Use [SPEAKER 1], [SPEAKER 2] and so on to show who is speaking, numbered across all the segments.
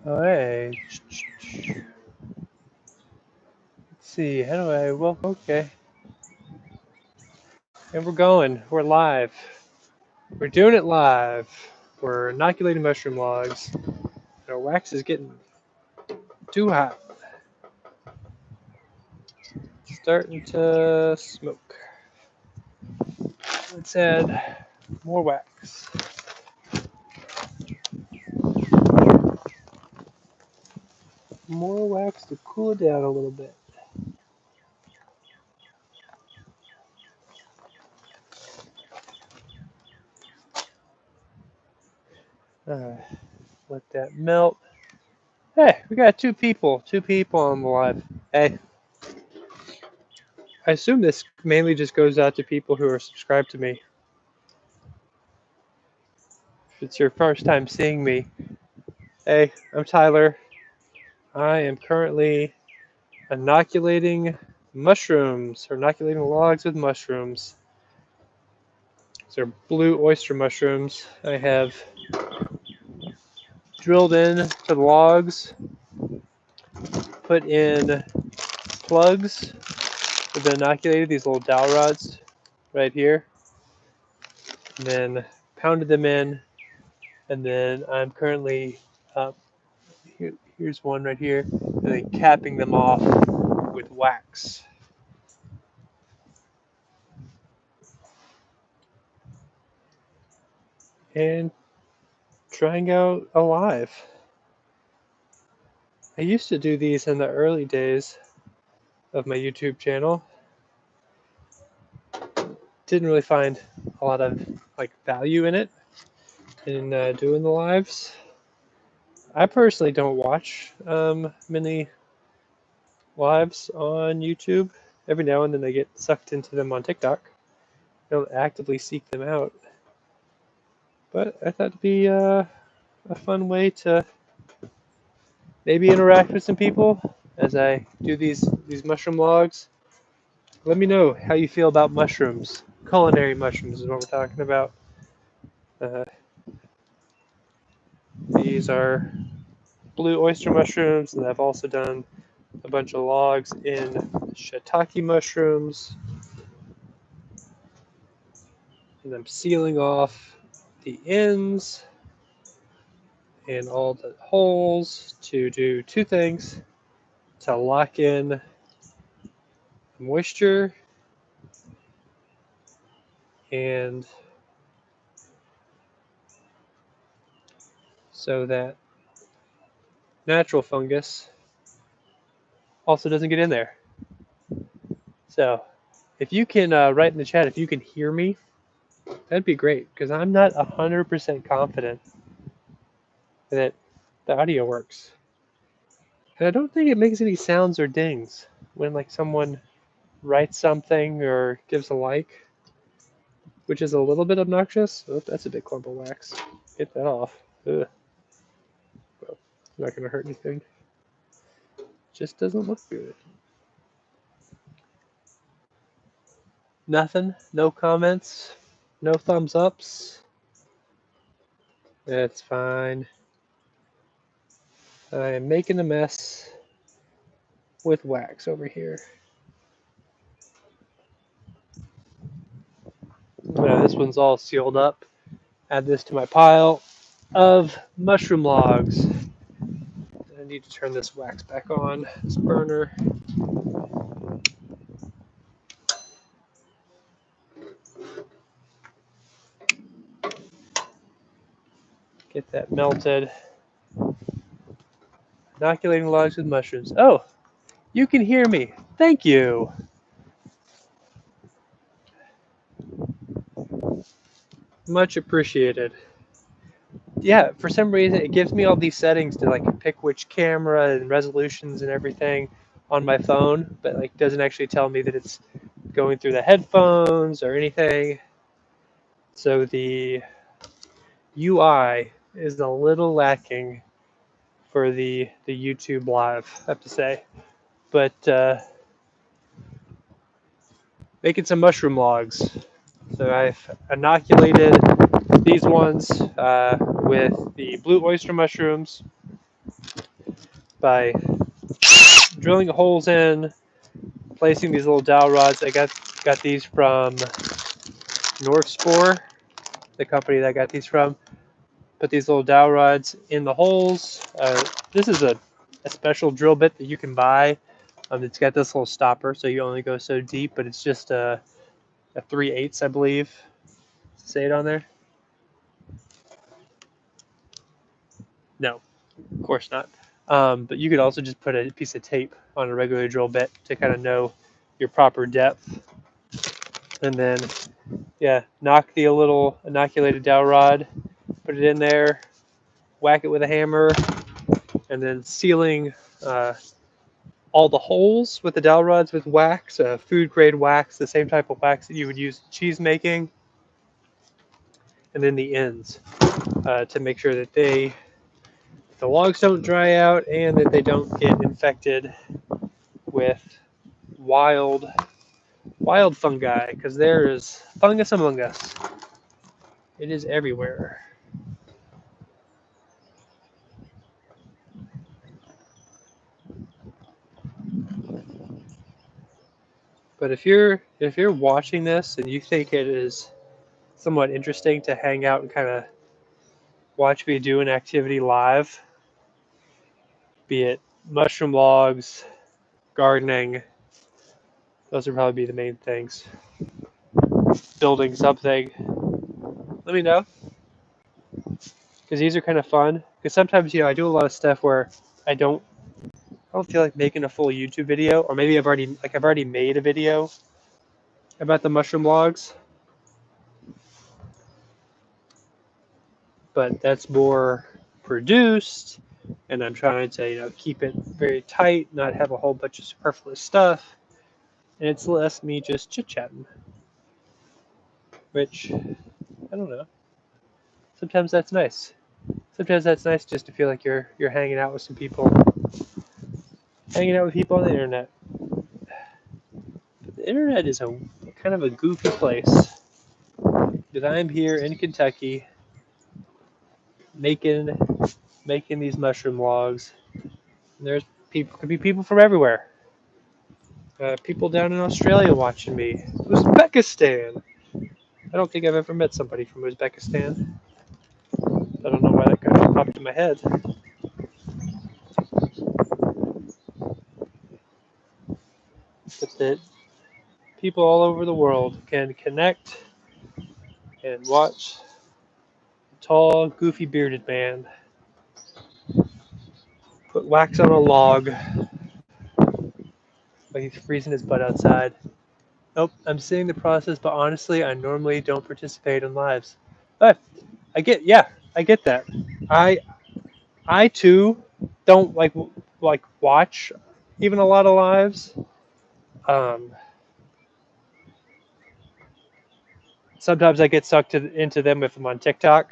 [SPEAKER 1] Oh, hey. Let's see. How do I? Well, okay. And we're going. We're live. We're doing it live. We're inoculating mushroom logs. Our wax is getting too hot. Starting to smoke. Let's add more wax. More wax to cool it down a little bit. Let that melt. Hey, we got two people. Two people on the live. Hey, I assume this mainly just goes out to people who are subscribed to me. If it's your first time seeing me, hey, I'm Tyler. I am currently inoculating mushrooms, or inoculating logs with mushrooms. These are blue oyster mushrooms. I have drilled in to the logs, put in plugs that have been inoculated, these little dowel rods right here, and then pounded them in, and then I'm currently, here's one right here, and then capping them off with wax. And trying out alive. I used to do these in the early days of my YouTube channel. Didn't really find a lot of value in it in doing the lives. I personally don't watch many lives on YouTube. Every now and then I get sucked into them on TikTok. I don't actively seek them out, but I thought it'd be a fun way to maybe interact with some people as I do these mushroom logs. Let me know how you feel about mushrooms. Culinary mushrooms is what we're talking about. Uh, these are blue oyster mushrooms, and I've also done a bunch of logs in shiitake mushrooms. And I'm sealing off the ends and all the holes to do two things: to lock in moisture and so that natural fungus also doesn't get in there. So if you can write in the chat if you can hear me, that'd be great, because I'm not 100% confident that the audio works. And I don't think it makes any sounds or dings when someone writes something or gives a like, which is a little bit obnoxious. Oh, that's a big clump of wax. Get that off. Ugh. Well, it's not going to hurt anything. Just doesn't look good. Nothing? No comments? No thumbs ups? That's fine. I am making a mess with wax over here. This one's all sealed up. Add this to my pile of mushroom logs. I need to turn this wax back on, this burner. Get that melted. Inoculating logs with mushrooms. Oh, you can hear me. Thank you. Much appreciated. Yeah, for some reason it gives me all these settings to pick which camera and resolutions and everything on my phone, but doesn't actually tell me that it's going through the headphones or anything. So the UI is a little lacking for the YouTube live, I have to say. But making some mushroom logs. So I've inoculated these ones with the blue oyster mushrooms. by drilling holes in, placing these little dowel rods. I got these from Northspore, the company that I got these from. Put these little dowel rods in the holes. This is a special drill bit that you can buy. It's got this little stopper, so you only go so deep, but it's just a 3/8, I believe. Say it on there? No, of course not. But you could also just put a piece of tape on a regular drill bit to kind of know your proper depth. And then, yeah, knock the little inoculated dowel rod, put it in there, whack it with a hammer, and then sealing all the holes with the dowel rods with wax, food grade wax, the same type of wax that you would use in cheese making, and then the ends to make sure that the logs don't dry out and that they don't get infected with wild fungi, because there is fungus among us. It is everywhere. But if you're watching this and you think it is somewhat interesting to hang out and kind of watch me do an activity live, be it mushroom logs, gardening, those would probably be the main things. Building something, let me know, because these are kind of fun. Because sometimes, I do a lot of stuff where I don't feel like making a full YouTube video, or maybe I've already made a video about the mushroom logs, but that's more produced, and I'm trying to keep it very tight, not have a whole bunch of superfluous stuff, and it's less me just chit chatting, which I don't know. Sometimes that's nice. Sometimes that's nice just to feel like you're hanging out with some people, hanging out with people on the internet. But the internet is a kind of a goofy place. Because I'm here in Kentucky making these mushroom logs. And there's people, could be people from everywhere. People down in Australia watching me. Uzbekistan. I don't think I've ever met somebody from Uzbekistan. I don't know why that kind of popped in my head. But that people all over the world can connect and watch a tall, goofy, bearded man put wax on a log like he's freezing his butt outside. Nope, I'm seeing the process, but honestly, I normally don't participate in lives. But I get that. I I too don't like watch even a lot of lives. Um, Sometimes I get sucked into them if I'm on TikTok.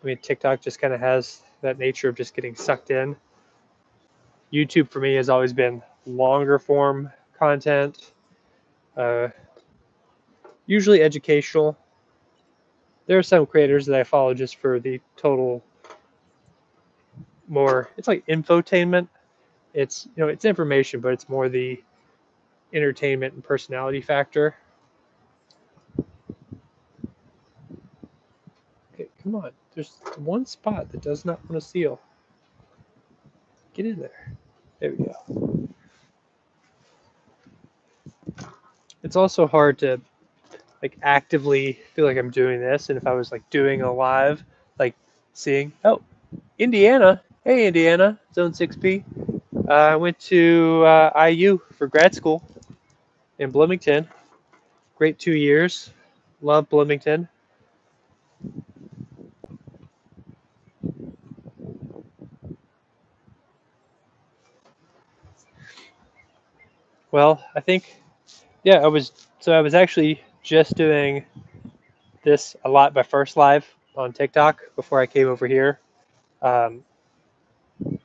[SPEAKER 1] I mean, TikTok just kind of has that nature of just getting sucked in. YouTube for me has always been longer form content, uh, usually educational. There are some creators that I follow just for the total more. It's like infotainment. It's it's information, but it's more the entertainment and personality factor. Okay, come on. There's one spot that does not want to seal. Get in there. There we go. It's also hard to actively feel like I'm doing this, and if I was doing a live, like seeing, oh, Indiana, hey Indiana, Zone 6P. I went to IU for grad school in Bloomington. Great 2 years. Love Bloomington. Well, I think, yeah, I was actually just doing this a lot my first live on TikTok before I came over here. Um, a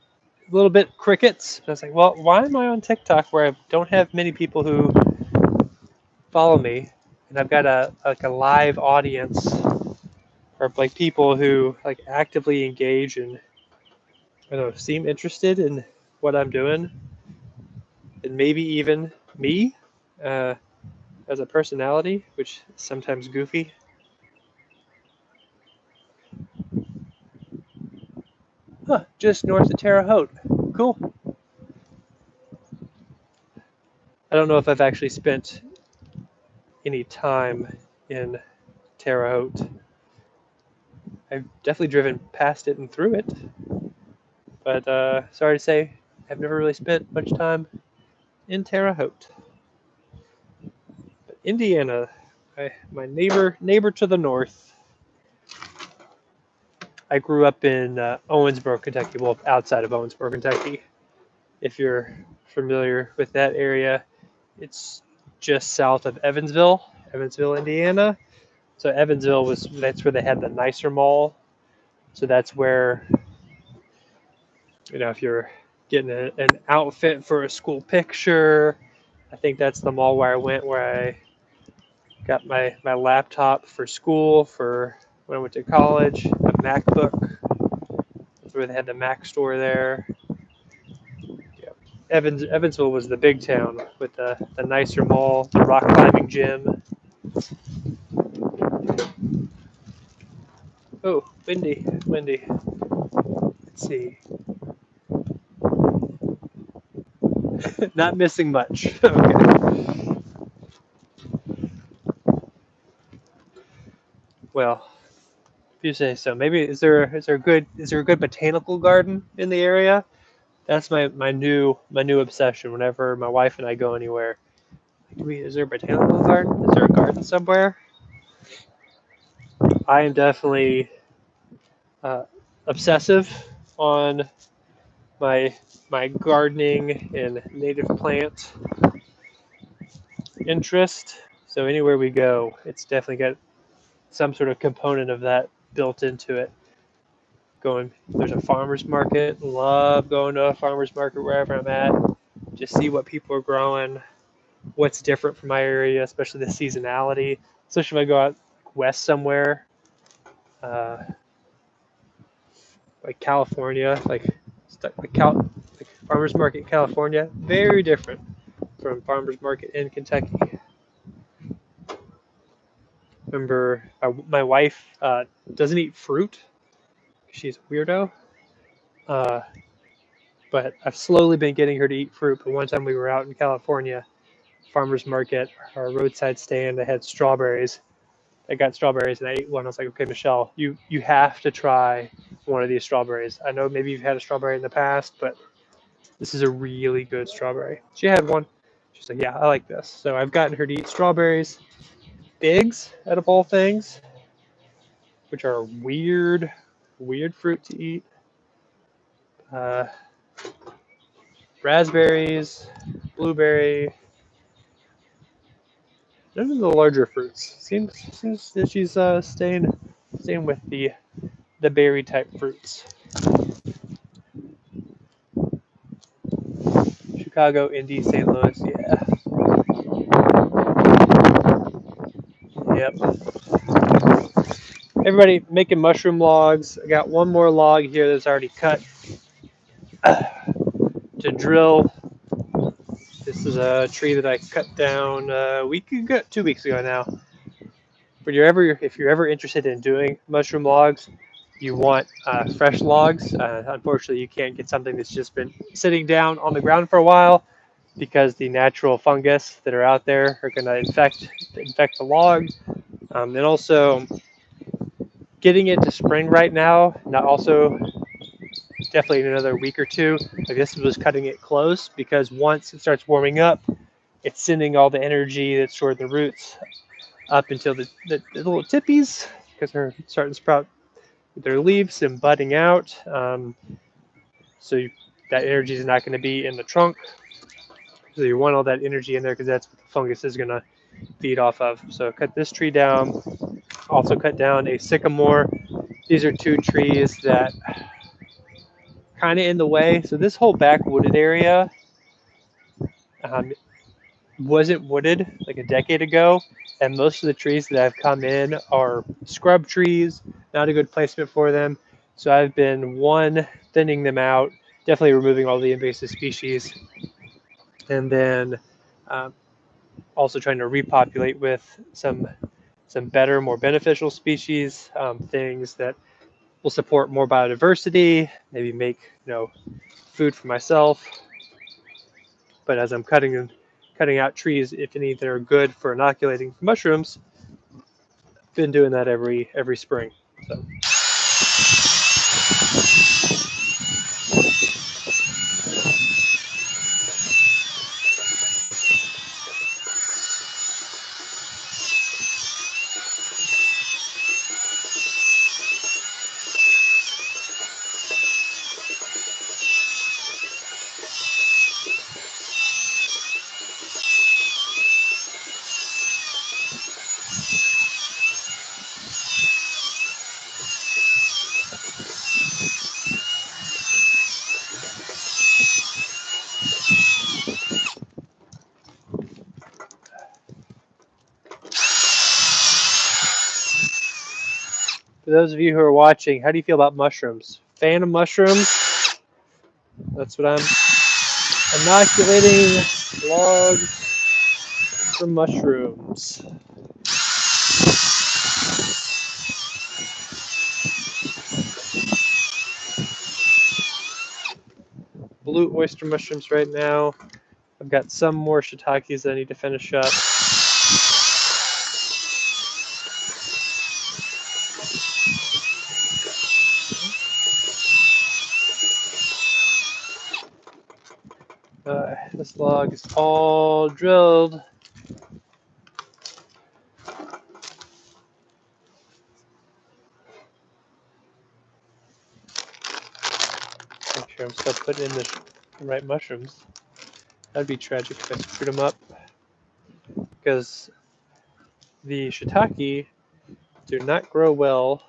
[SPEAKER 1] little bit crickets. I was like, well, why am I on TikTok where I don't have many people who follow me, and I've got a live audience or people who actively engage and I don't know, seem interested in what I'm doing, and maybe even me uh, as a personality, which is sometimes goofy. Huh, just north of Terre Haute. Cool. I don't know if I've actually spent any time in Terre Haute. I've definitely driven past it and through it, but sorry to say, I've never really spent much time in Terre Haute. But Indiana, my neighbor to the north. I grew up in Owensboro, Kentucky. Well, outside of Owensboro, Kentucky. If you're familiar with that area, it's just south of Evansville, Indiana. So Evansville that's where they had the nicer mall. So that's where, if you're getting an outfit for a school picture, I think that's the mall where I went, where I got my laptop for school for when I went to college, a MacBook. That's where they had the Mac store there. Yeah. Evansville was the big town with the nicer mall, the rock climbing gym. Oh, windy, windy. Let's see. Not missing much. Okay. Well, if you say so. Maybe is there a good botanical garden in the area? That's my new obsession. Whenever my wife and I go anywhere, is there a botanical garden? Is there a garden somewhere? I am definitely uh, obsessive on my my gardening and native plant interest. So anywhere we go, it's definitely got some sort of component of that built into it. There's a farmer's market. Love going to a farmer's market wherever I'm at. Just see what people are growing, what's different from my area, especially the seasonality. Especially if I go out west somewhere, uh, like California, like farmers market in California, very different from farmers market in Kentucky. Remember, my wife doesn't eat fruit. She's a weirdo. Uh, but I've slowly been getting her to eat fruit. But one time we were out in California, farmers market, our roadside stand, they had strawberries. I got strawberries and I ate one. I was like, okay, Michelle, you have to try one of these strawberries. I know maybe you've had a strawberry in the past, but this is a really good strawberry. She had one. She's like, yeah, I like this. So I've gotten her to eat strawberries, figs, out of all things, which are a weird fruit to eat. Uh, Raspberries, blueberry, none of the larger fruits. Seems that she's staying with the berry type fruits. Chicago, Indy, St. Louis, yeah. Yep. Everybody making mushroom logs. I got one more log here that's already cut to drill. This is a tree that I cut down a week ago, 2 weeks ago now. But if you're ever interested in doing mushroom logs, you want fresh logs. Unfortunately, you can't get something that's just been sitting down on the ground for a while because the natural fungus that are out there are going to infect the log. And also, getting into spring right now, not also definitely in another week or two. Like this was cutting it close because once it starts warming up, it's sending all the energy that's stored in the roots up until the little tippies because they're starting to sprout their leaves and budding out. So that energy is not going to be in the trunk. So you want all that energy in there because that's what the fungus is going to feed off of. So cut this tree down. Also cut down a sycamore. These are two trees that kind of in the way. So this whole back wooded area um, wasn't wooded like a decade ago, and most of the trees that have come in are scrub trees. Not a good placement for them. So I've been thinning them out, definitely removing all the invasive species, and then um, also trying to repopulate with some better, more beneficial species, things that will support more biodiversity, maybe make food for myself. But as I'm cutting out trees, if any that are good for inoculating mushrooms, been doing that every spring. So. For those of you who are watching, how do you feel about mushrooms? Fan of mushrooms? That's what I'm inoculating logs for mushrooms. Blue oyster mushrooms right now. I've got some more shiitakes that I need to finish up. This log is all drilled. Make sure I'm still putting in the right mushrooms. That'd be tragic if I screwed them up, because the shiitake do not grow well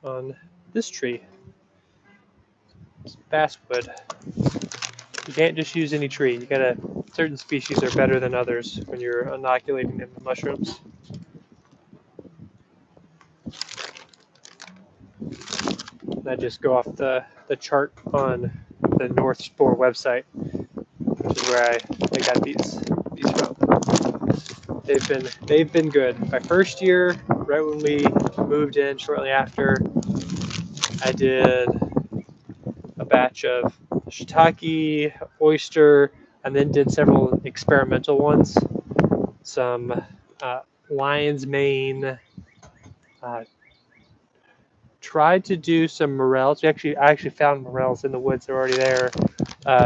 [SPEAKER 1] on this tree. It's basswood. You can't just use any tree. Certain species are better than others when you're inoculating them with mushrooms. And I just go off the chart on the North Spore website, which is where I got these from. They've been good. My first year, right when we moved in, shortly after, I did a batch of shiitake, oyster, and then did several experimental ones. Some lion's mane. Tried to do some morels. I actually found morels in the woods. They're already there.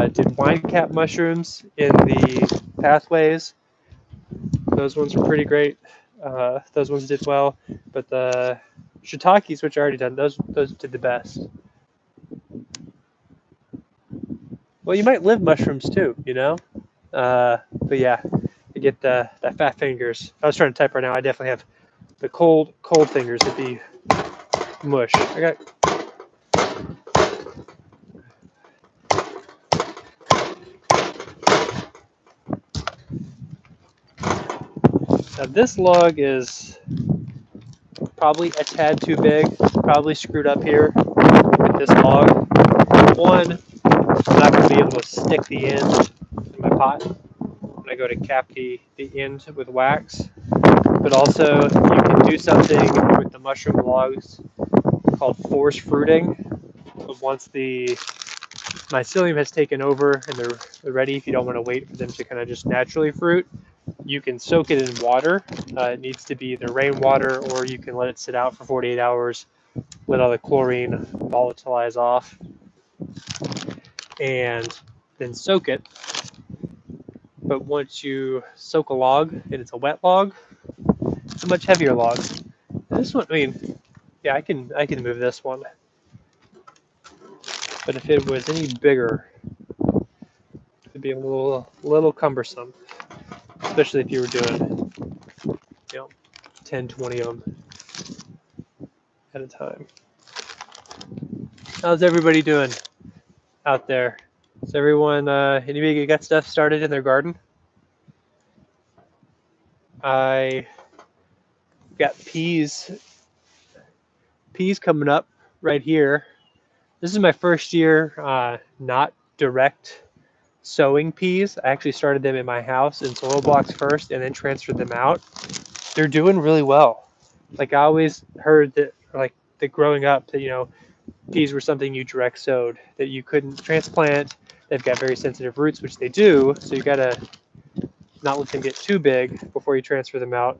[SPEAKER 1] Did wine cap mushrooms in the pathways. Those ones were pretty great. Those ones did well. But the shiitakes, which I already done, those did the best. Well, you might live mushrooms too, But yeah, you get the fat fingers. I was trying to type right now. I definitely have the cold fingers. It'd be mush. I got. Now this log is probably a tad too big. Probably screwed up here with this log. One, I'm not going to be able to stick the end in my pot when I go to cap the end with wax. But also, you can do something with the mushroom logs called force fruiting. Once the mycelium has taken over and they're ready, if you don't want to wait for them to kind of just naturally fruit, you can soak it in water. It needs to be either rainwater, or you can let it sit out for 48 hours, let all the chlorine volatilize off, and then soak it. But once you soak a log and it's a wet log, it's a much heavier log. And this one, yeah, I can move this one. But if it was any bigger, it'd be a little cumbersome, especially if you were doing 10, 20 of them at a time. How's everybody doing out there? Is everyone, anybody got stuff started in their garden? I got peas coming up right here. This is my first year not direct sowing peas. I actually started them in my house in soil blocks first and then transferred them out. They're doing really well. Like I always heard that, like that growing up, that peas were something you direct sowed, that you couldn't transplant. They've got very sensitive roots, which they do, so you gotta not let them get too big before you transfer them out.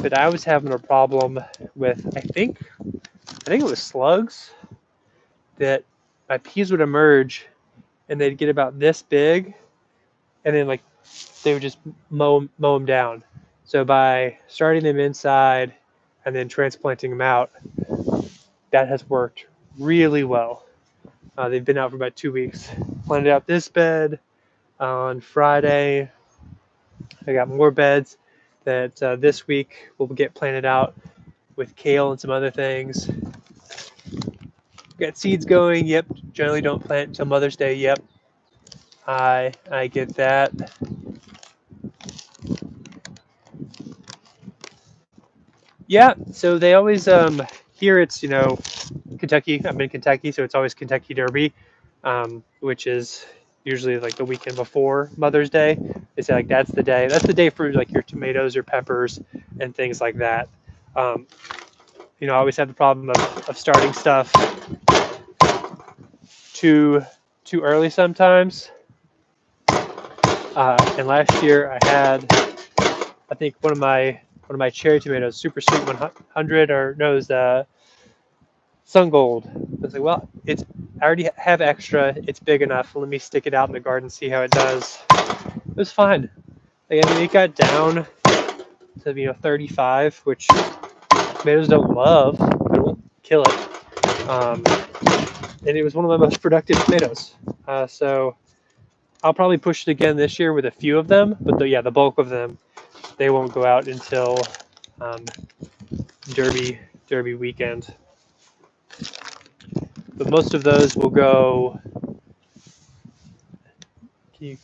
[SPEAKER 1] But I was having a problem with, I think it was slugs, that my peas would emerge and they'd get about this big, and then like they would just mow them down. So by starting them inside and then transplanting them out, that has worked really well. They've been out for about 2 weeks. Planted out this bed on Friday. I got more beds that this week will get planted out with kale and some other things. Got seeds going. Yep. Generally don't plant until Mother's Day. Yep. I get that. Yeah. So they always here it's Kentucky. I'm in Kentucky, so it's always Kentucky Derby, which is usually like the weekend before Mother's Day. They say like that's the day. That's the day for like your tomatoes, your peppers, and things like that. Um, I always have the problem of starting stuff too early sometimes. And last year I had, I think one of my cherry tomatoes, super sweet 100, or no, it was sun gold. I was like, well, I already have extra. It's big enough. Let me stick it out in the garden, see how it does. It was fine. Like, I mean, it got down to 35, which tomatoes don't love, but it won't kill it. And it was one of my most productive tomatoes. So I'll probably push it again this year with a few of them, but the bulk of them, they won't go out until um, Derby weekend. But most of those will go. You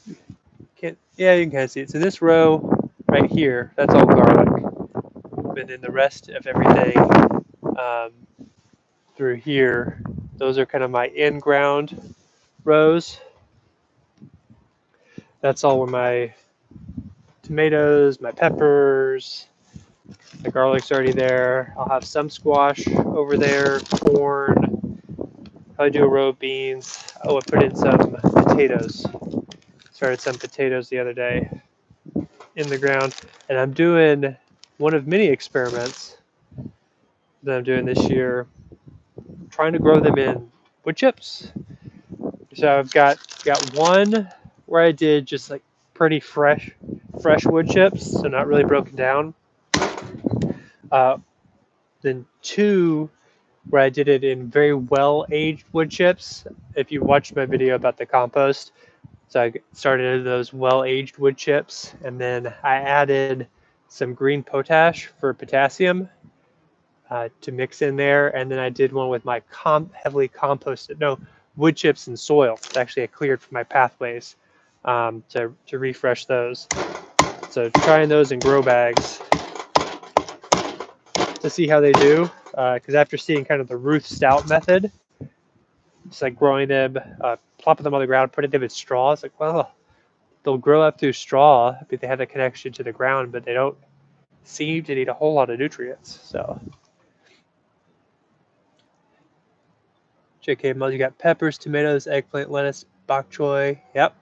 [SPEAKER 1] can't. Yeah, you can kind of see it. So this row right here, that's all garlic, and then the rest of everything um, through here, those are kind of my in-ground rows. That's all where my tomatoes, my peppers, the garlic's already there. I'll have some squash over there, corn. Probably do a row of beans. Oh, I put in some potatoes. Started some potatoes the other day in the ground, and I'm doing one of many experiments that I'm doing this year, trying to grow them in wood chips. So I've got one where I did just like pretty fresh wood chips, so not really broken down. Uh, then two where I did it in very well aged wood chips. If you watched my video about the compost, so I started those well aged wood chips, and then I added some green potash for potassium to mix in there, and then I did one with my heavily composted wood chips and soil. It's actually I cleared for my pathways to refresh those. So trying those in grow bags to see how they do, because after seeing kind of the Ruth Stout method, it's like growing them, plopping them on the ground, putting them in straw. It's like, well, they'll grow up through straw, but they have a connection to the ground, but they don't seem to need a whole lot of nutrients. So, JK Muzz, you got peppers, tomatoes, eggplant, lettuce, bok choy. Yep.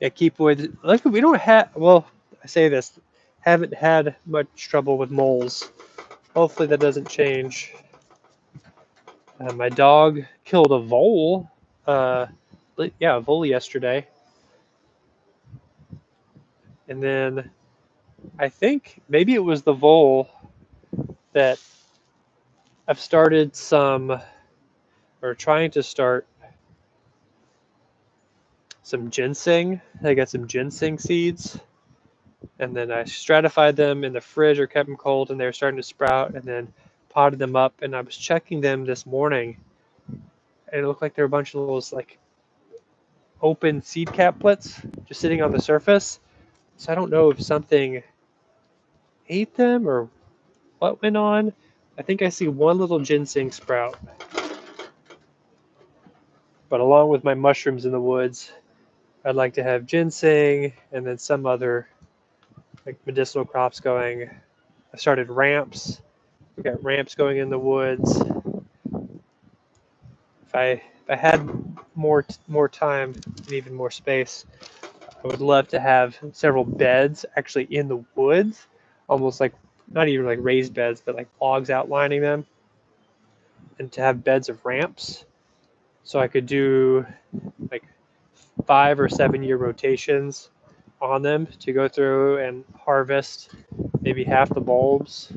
[SPEAKER 1] Yeah, keep away. Like we don't have. Well, I say this, haven't had much trouble with moles. Hopefully that doesn't change. My dog killed a vole. A vole yesterday, and then I think maybe it was the vole that I've started some, or trying to start some ginseng. I got some ginseng seeds, and then I stratified them in the fridge or kept them cold, and they were starting to sprout, and then potted them up. And I was checking them this morning, and it looked like there were a bunch of those like open seed caplets just sitting on the surface. So I don't know if something ate them or what went on, I think I see one little ginseng sprout. But along with my mushrooms in the woods, I'd like to have ginseng and then some other like medicinal crops going. I started ramps. We got ramps going in the woods. If I had more time and even more space, I would love to have several beds actually in the woods, almost like not even like raised beds, but like logs outlining them, and to have beds of ramps, so I could do like 5 or 7 year rotations on them to go through and harvest maybe half the bulbs,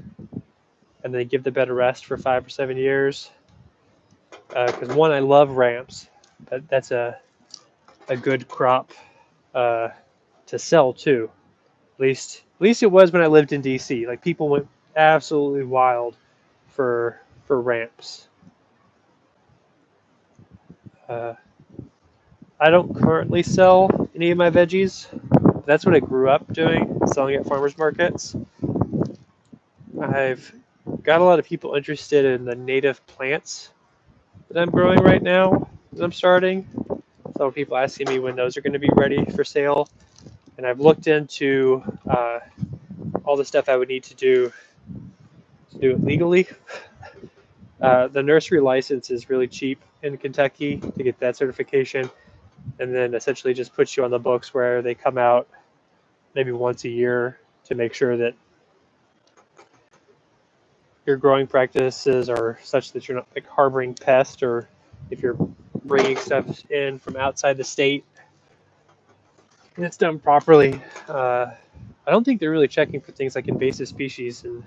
[SPEAKER 1] and then give the bed a rest for 5 or 7 years. Because one, I love ramps, but that's a good crop to sell too. At least it was when I lived in DC. Like people went absolutely wild for ramps. Uh, I don't currently sell any of my veggies. That's what I grew up doing, selling at farmers markets. I've got a lot of people interested in the native plants that I'm growing right now, that I'm starting. Some people asking me when those are going to be ready for sale. And I've looked into all the stuff I would need to do it legally. The nursery license is really cheap in Kentucky to get that certification, and then essentially just puts you on the books where they come out maybe once a year to make sure that your growing practices are such that you're not like harboring pests, or if you're bringing stuff in from outside the state and it's done properly. I don't think they're really checking for things like invasive species and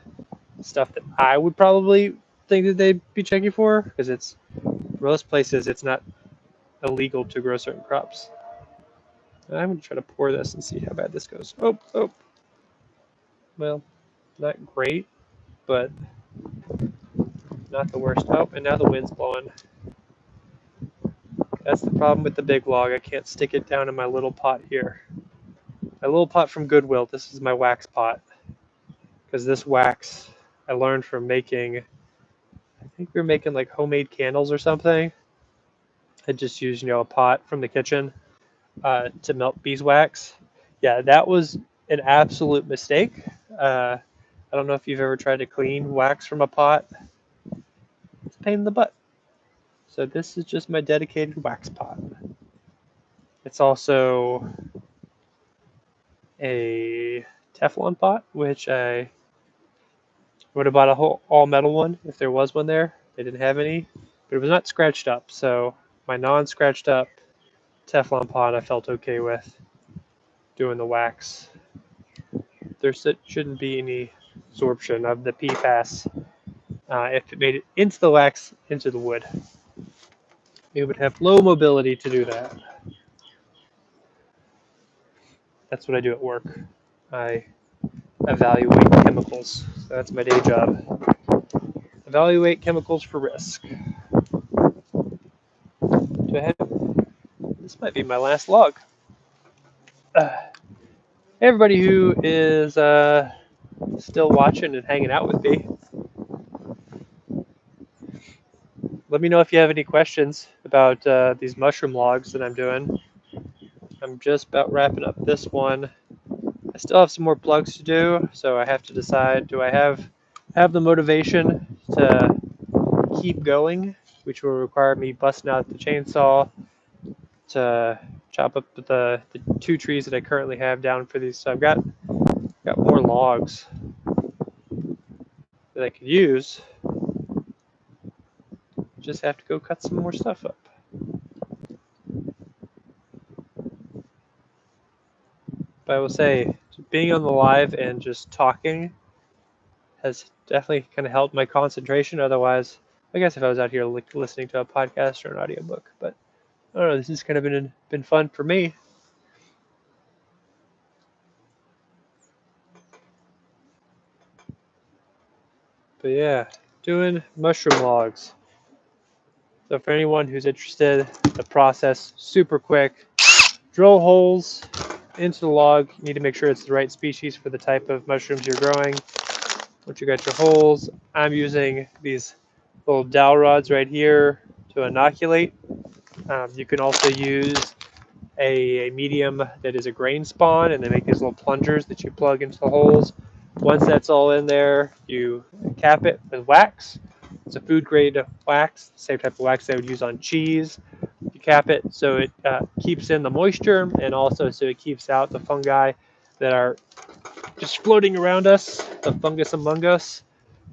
[SPEAKER 1] stuff that I would probably think that they'd be checking for, because it's most places it's not illegal to grow certain crops. I'm gonna try to pour this and see how bad this goes. Oh, well, not great, but not the worst. Oh, and now the wind's blowing. That's the problem with the big log. I can't stick it down in my little pot here. My little pot from Goodwill. This is my wax pot, because this wax I learned from making. I think we were making like homemade candles or something. I just used a pot from the kitchen to melt beeswax. Yeah, that was an absolute mistake. I don't know if you've ever tried to clean wax from a pot. It's a pain in the butt. So this is just my dedicated wax pot. It's also a Teflon pot, which I would have bought a whole all metal one if there was one there. They didn't have any, but it was not scratched up. So my non-scratched up Teflon pot I felt okay with doing the wax. There shouldn't be any absorption of the PFAS if it made it into the wax, into the wood. It would have low mobility to do that. That's what I do at work. I evaluate chemicals. So that's my day job. Evaluate chemicals for risk. Do I have? This might be my last log. Everybody who is still watching and hanging out with me, let me know if you have any questions about these mushroom logs that I'm doing. I'm just about wrapping up this one. I still have some more plugs to do, so I have to decide, do I have the motivation to keep going, which will require me busting out the chainsaw to chop up the 2 trees that I currently have down for these. So I've got more logs that I could use. Just have to go cut some more stuff up. But I will say, being on the live and just talking has definitely kind of helped my concentration. Otherwise, I guess if I was out here listening to a podcast or an audiobook, but I don't know, this has kind of been fun for me. But yeah, doing mushroom logs. So for anyone who's interested, the process super quick. Drill holes into the log. You need to make sure it's the right species for the type of mushrooms you're growing. Once you got your holes, I'm using these little dowel rods right here to inoculate. You can also use a medium that is a grain spawn, and they make these little plungers that you plug into the holes. Once that's all in there, you cap it with wax. It's a food grade wax, same type of wax they would use on cheese. You cap it so it keeps in the moisture, and also so it keeps out the fungi that are just floating around us, the fungus among us.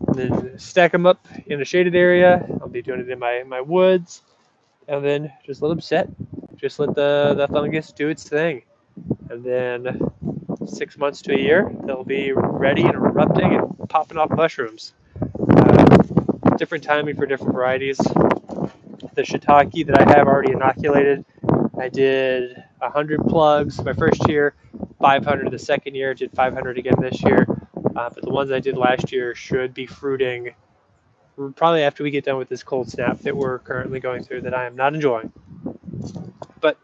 [SPEAKER 1] And then stack them up in a shaded area. I'll be doing it in my woods, and then just let them set. Just let the fungus do its thing, and then 6 months to a year, they'll be ready and erupting and popping off mushrooms. Different timing for different varieties. The shiitake that I have already inoculated, I did 100 plugs my first year, 500 the second year, did 500 again this year. But the ones I did last year should be fruiting probably after we get done with this cold snap that we're currently going through that I am not enjoying. But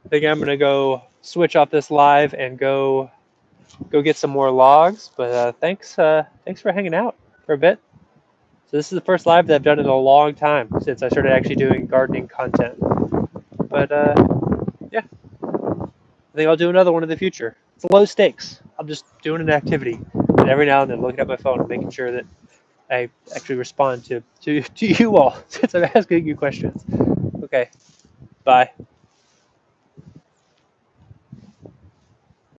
[SPEAKER 1] I think I'm gonna go switch off this live and go get some more logs. But thanks for hanging out for a bit. So this is the first live that I've done in a long time since I started actually doing gardening content. But yeah, I think I'll do another one in the future. It's low stakes. I'm just doing an activity, and every now and then looking at my phone and making sure that I actually respond to you all since I'm asking you questions. Okay, bye.